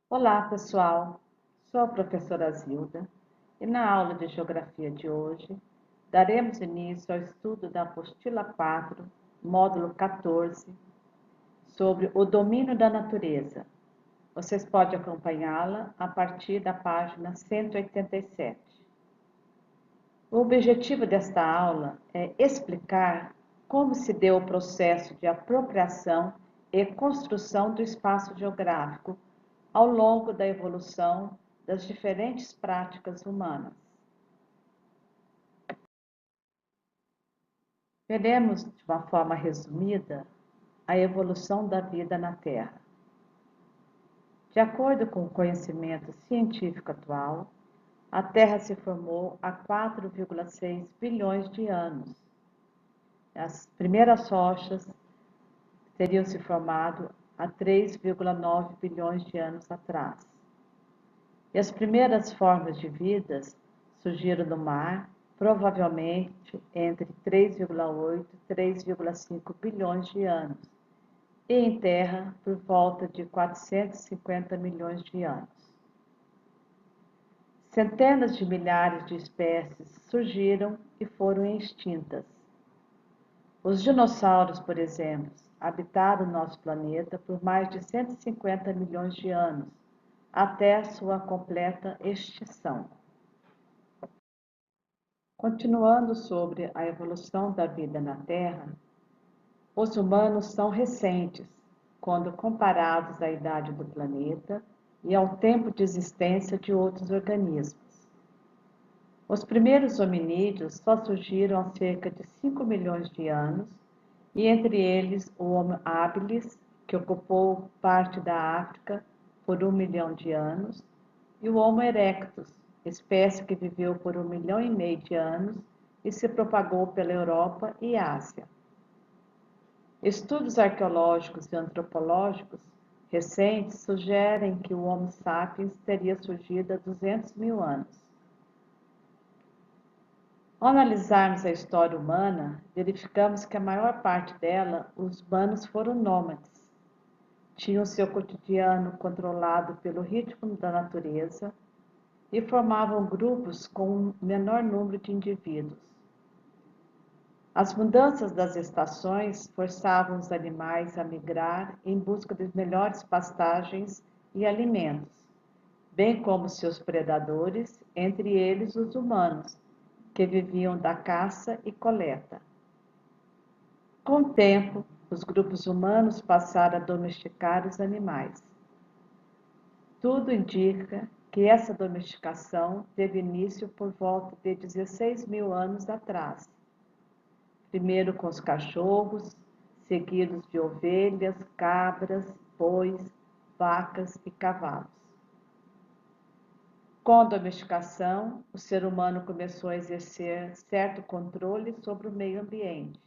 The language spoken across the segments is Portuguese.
Olá, pessoal. Sou a professora Zilda e na aula de Geografia de hoje daremos início ao estudo da apostila 4, módulo 14, sobre o domínio da natureza. Vocês podem acompanhá-la a partir da página 187. O objetivo desta aula é explicar como se deu o processo de apropriação e construção do espaço geográfico ao longo da evolução das diferentes práticas humanas. Veremos, de uma forma resumida, a evolução da vida na Terra. De acordo com o conhecimento científico atual, a Terra se formou há 4,6 bilhões de anos. As primeiras rochas teriam se formado há 3,9 bilhões de anos atrás. E as primeiras formas de vida surgiram no mar, provavelmente entre 3,8 e 3,5 bilhões de anos, e em terra por volta de 450 milhões de anos. Centenas de milhares de espécies surgiram e foram extintas. Os dinossauros, por exemplo, habitaram nosso planeta por mais de 150 milhões de anos, até sua completa extinção. Continuando sobre a evolução da vida na Terra, os humanos são recentes, quando comparados à idade do planeta e ao tempo de existência de outros organismos. Os primeiros hominídeos só surgiram há cerca de 5 milhões de anos, e entre eles o Homo habilis, que ocupou parte da África por 1 milhão de anos, e o Homo erectus, espécie que viveu por 1,5 milhão de anos e se propagou pela Europa e Ásia. Estudos arqueológicos e antropológicos recentes sugerem que o Homo sapiens teria surgido há 200 mil anos. Ao analisarmos a história humana, verificamos que a maior parte dela, os humanos foram nômades. Tinham seu cotidiano controlado pelo ritmo da natureza e formavam grupos com um menor número de indivíduos. As mudanças das estações forçavam os animais a migrar em busca de melhores pastagens e alimentos, bem como seus predadores, entre eles os humanos, que viviam da caça e coleta. Com o tempo, os grupos humanos passaram a domesticar os animais. Tudo indica que essa domesticação teve início por volta de 16 mil anos atrás. Primeiro com os cachorros, seguidos de ovelhas, cabras, bois, vacas e cavalos. Com a domesticação, o ser humano começou a exercer certo controle sobre o meio ambiente,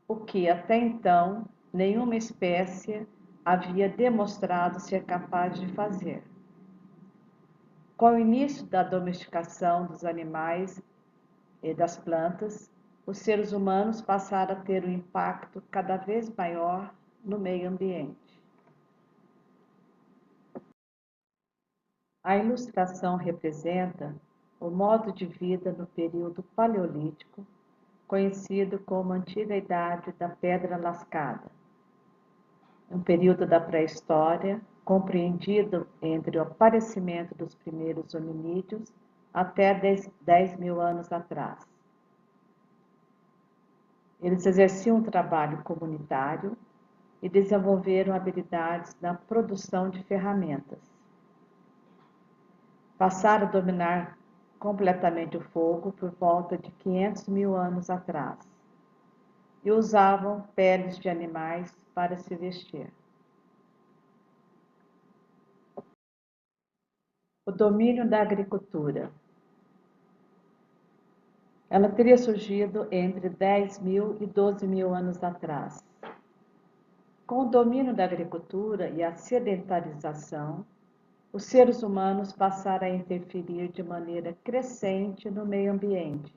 o que até então nenhuma espécie havia demonstrado ser capaz de fazer. Com o início da domesticação dos animais e das plantas, os seres humanos passaram a ter um impacto cada vez maior no meio ambiente. A ilustração representa o modo de vida no período paleolítico, conhecido como Antiga Idade da Pedra Lascada, um período da pré-história compreendido entre o aparecimento dos primeiros hominídeos até 10 mil anos atrás. Eles exerciam um trabalho comunitário e desenvolveram habilidades na produção de ferramentas. Passaram a dominar completamente o fogo por volta de 500 mil anos atrás e usavam peles de animais para se vestir. O domínio da agricultura. Ela teria surgido entre 10 mil e 12 mil anos atrás. Com o domínio da agricultura e a sedentarização, os seres humanos passaram a interferir de maneira crescente no meio ambiente,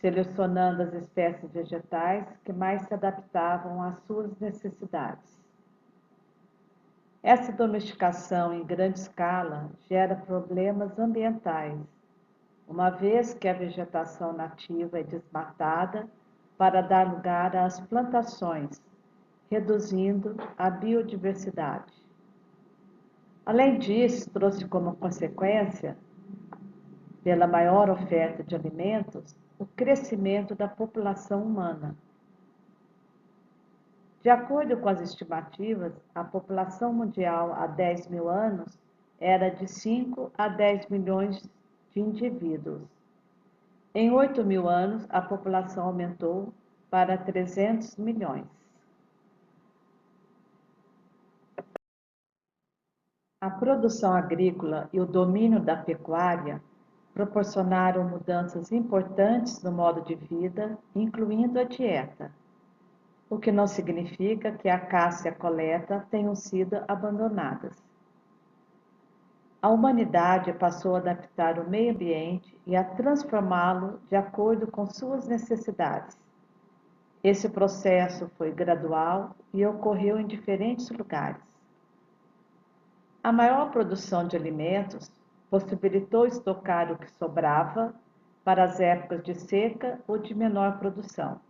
selecionando as espécies vegetais que mais se adaptavam às suas necessidades. Essa domesticação em grande escala gera problemas ambientais, uma vez que a vegetação nativa é desmatada para dar lugar às plantações, reduzindo a biodiversidade. Além disso, trouxe como consequência, pela maior oferta de alimentos, o crescimento da população humana. De acordo com as estimativas, a população mundial há 10 mil anos era de 5 a 10 milhões de indivíduos. Em 8 mil anos, a população aumentou para 300 milhões. A produção agrícola e o domínio da pecuária proporcionaram mudanças importantes no modo de vida, incluindo a dieta, o que não significa que a caça e a coleta tenham sido abandonadas. A humanidade passou a adaptar o meio ambiente e a transformá-lo de acordo com suas necessidades. Esse processo foi gradual e ocorreu em diferentes lugares. A maior produção de alimentos possibilitou estocar o que sobrava para as épocas de seca ou de menor produção.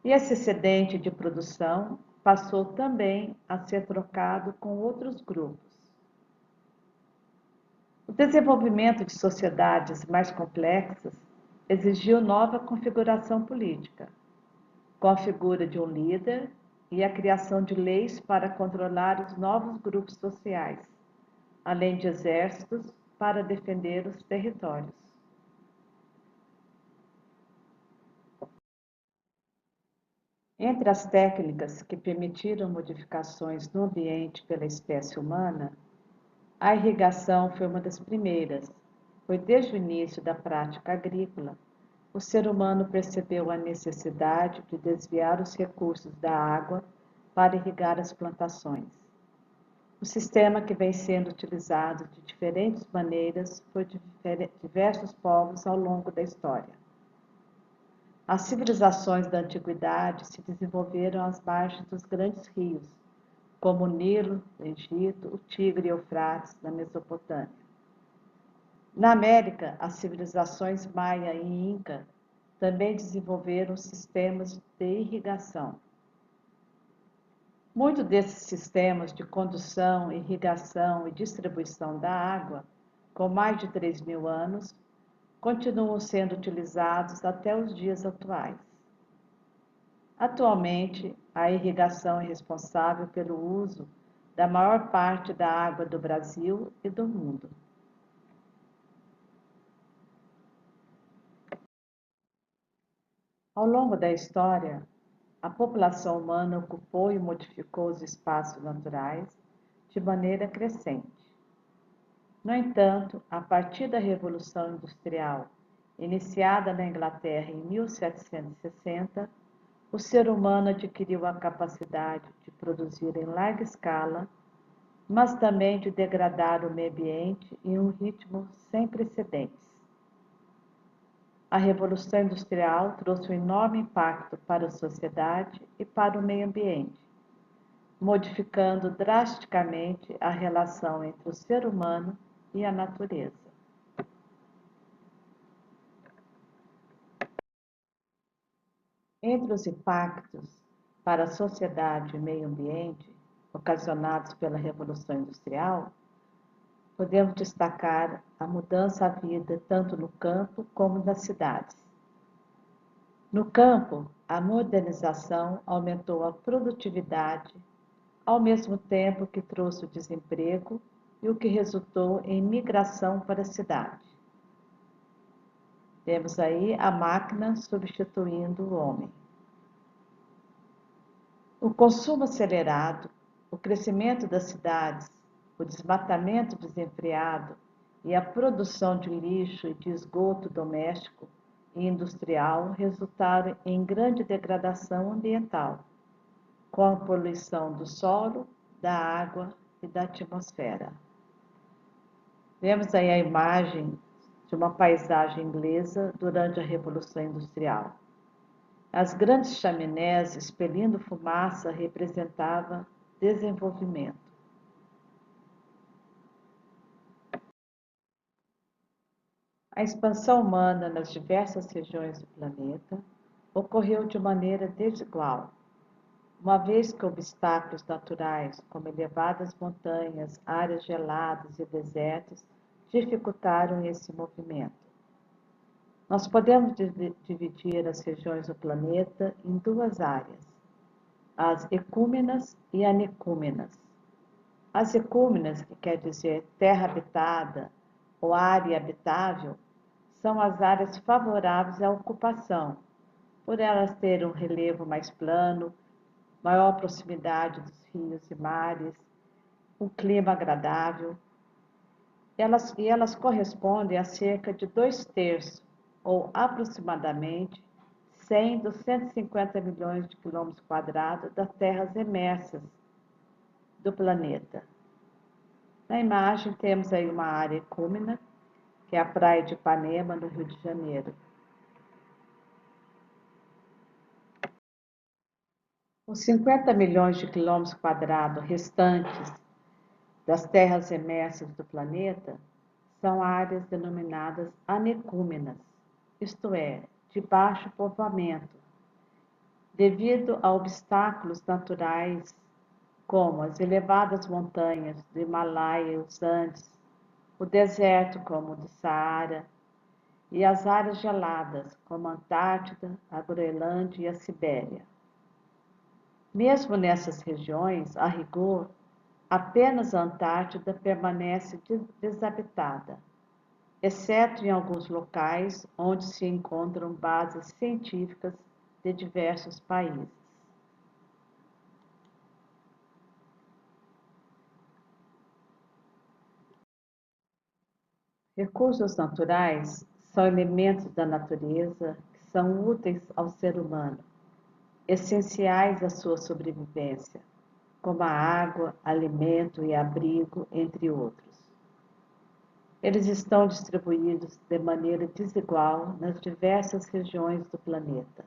E esse excedente de produção passou também a ser trocado com outros grupos. O desenvolvimento de sociedades mais complexas exigiu nova configuração política, com a figura de um líder e a criação de leis para controlar os novos grupos sociais, além de exércitos para defender os territórios. Entre as técnicas que permitiram modificações no ambiente pela espécie humana, a irrigação foi uma das primeiras, pois desde o início da prática agrícola, o ser humano percebeu a necessidade de desviar os recursos da água para irrigar as plantações. O sistema que vem sendo utilizado de diferentes maneiras por diversos povos ao longo da história. As civilizações da antiguidade se desenvolveram às margens dos grandes rios, como o Nilo, no Egito, o Tigre e Eufrates, na Mesopotâmia. Na América, as civilizações Maia e Inca também desenvolveram sistemas de irrigação. Muitos desses sistemas de condução, irrigação e distribuição da água, com mais de 3 mil anos, continuam sendo utilizados até os dias atuais. Atualmente, a irrigação é responsável pelo uso da maior parte da água do Brasil e do mundo. Ao longo da história, a população humana ocupou e modificou os espaços naturais de maneira crescente. No entanto, a partir da Revolução Industrial, iniciada na Inglaterra em 1760, o ser humano adquiriu a capacidade de produzir em larga escala, mas também de degradar o meio ambiente em um ritmo sem precedentes. A Revolução Industrial trouxe um enorme impacto para a sociedade e para o meio ambiente, modificando drasticamente a relação entre o ser humano e a natureza. Entre os impactos para a sociedade e o meio ambiente ocasionados pela Revolução Industrial, podemos destacar a mudança à vida tanto no campo como nas cidades. No campo, a modernização aumentou a produtividade, ao mesmo tempo que trouxe o desemprego e o que resultou em migração para a cidade. Temos aí a máquina substituindo o homem. O consumo acelerado, o crescimento das cidades, o desmatamento desenfreado e a produção de lixo e de esgoto doméstico e industrial resultaram em grande degradação ambiental, com a poluição do solo, da água e da atmosfera. Vemos aí a imagem de uma paisagem inglesa durante a Revolução Industrial. As grandes chaminés expelindo fumaça representavam desenvolvimento. A expansão humana nas diversas regiões do planeta ocorreu de maneira desigual, uma vez que obstáculos naturais, como elevadas montanhas, áreas geladas e desertos, dificultaram esse movimento. Nós podemos dividir as regiões do planeta em duas áreas, as ecúmenas e anicúmenas. As ecúmenas, que quer dizer terra habitada ou área habitável, são as áreas favoráveis à ocupação, por elas terem um relevo mais plano, maior proximidade dos rios e mares, um clima agradável. Elas correspondem a cerca de 2/3, ou aproximadamente 100 dos 150 milhões de quilômetros quadrados das terras emersas do planeta. Na imagem temos aí uma área ecúmena, que é a praia de Ipanema, no Rio de Janeiro. Os 50 milhões de quilômetros quadrados restantes das terras emersas do planeta são áreas denominadas anecúmenas, isto é, de baixo povoamento, devido a obstáculos naturais como as elevadas montanhas do Himalaia e os Andes, o deserto como o do Saara e as áreas geladas como a Antártida, a Groenlândia e a Sibéria. Mesmo nessas regiões, a rigor, apenas a Antártida permanece desabitada, exceto em alguns locais onde se encontram bases científicas de diversos países. Recursos naturais são elementos da natureza que são úteis ao ser humano, essenciais à sua sobrevivência, como a água, alimento e abrigo, entre outros. Eles estão distribuídos de maneira desigual nas diversas regiões do planeta.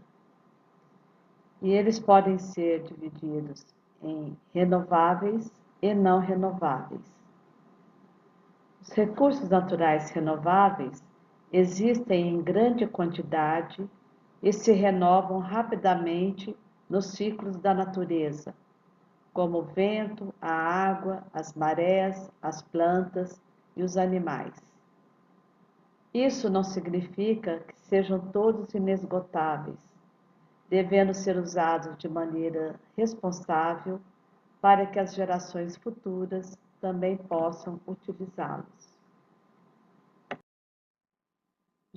E eles podem ser divididos em renováveis e não renováveis. Os recursos naturais renováveis existem em grande quantidade e se renovam rapidamente nos ciclos da natureza, como o vento, a água, as marés, as plantas e os animais. Isso não significa que sejam todos inesgotáveis, devendo ser usados de maneira responsável para que as gerações futuras também possam utilizá-los.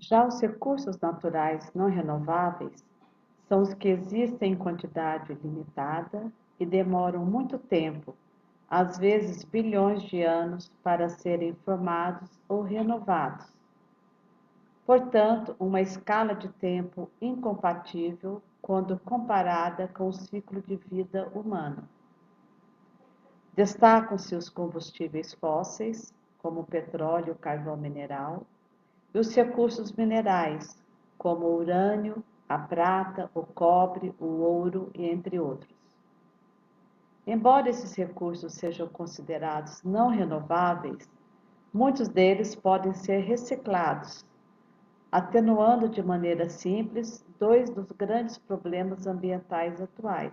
Já os recursos naturais não renováveis são os que existem em quantidade limitada e demoram muito tempo, às vezes bilhões de anos, para serem formados ou renovados. Portanto, uma escala de tempo incompatível quando comparada com o ciclo de vida humano. Destacam-se os combustíveis fósseis, como o petróleo e o carvão mineral, e os recursos minerais, como o urânio, a prata, o cobre, o ouro e entre outros. Embora esses recursos sejam considerados não renováveis, muitos deles podem ser reciclados, atenuando de maneira simples dois dos grandes problemas ambientais atuais,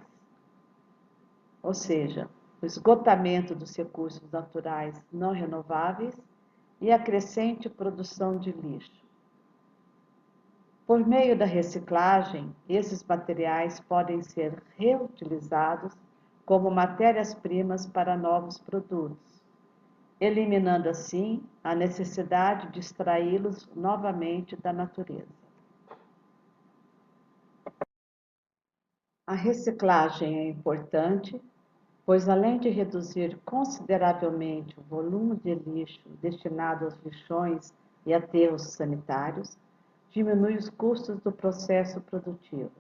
ou seja, o esgotamento dos recursos naturais não renováveis e a crescente produção de lixo. Por meio da reciclagem, esses materiais podem ser reutilizados como matérias-primas para novos produtos, eliminando assim a necessidade de extraí-los novamente da natureza. A reciclagem é importante, pois além de reduzir consideravelmente o volume de lixo destinado aos lixões e aterros sanitários, diminui os custos do processo produtivo.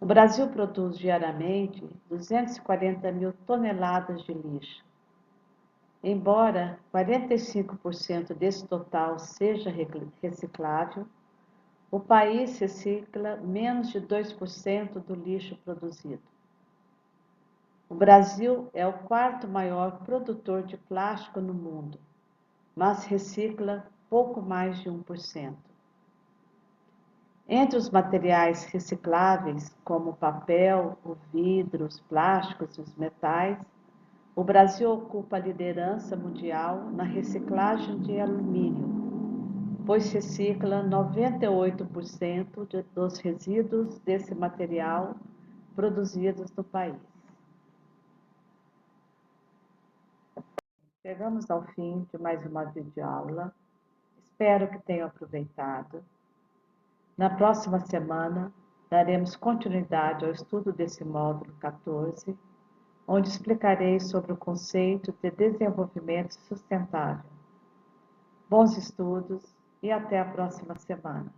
O Brasil produz diariamente 240 mil toneladas de lixo. Embora 45% desse total seja reciclável, o país recicla menos de 2% do lixo produzido. O Brasil é o quarto maior produtor de plástico no mundo, mas recicla pouco mais de 1%. Entre os materiais recicláveis, como o papel, o vidro, os plásticos e os metais, o Brasil ocupa a liderança mundial na reciclagem de alumínio, pois recicla 98% dos resíduos desse material produzidos no país. Chegamos ao fim de mais uma videoaula. Espero que tenham aproveitado. Na próxima semana, daremos continuidade ao estudo desse módulo 14, onde explicarei sobre o conceito de desenvolvimento sustentável. Bons estudos e até a próxima semana.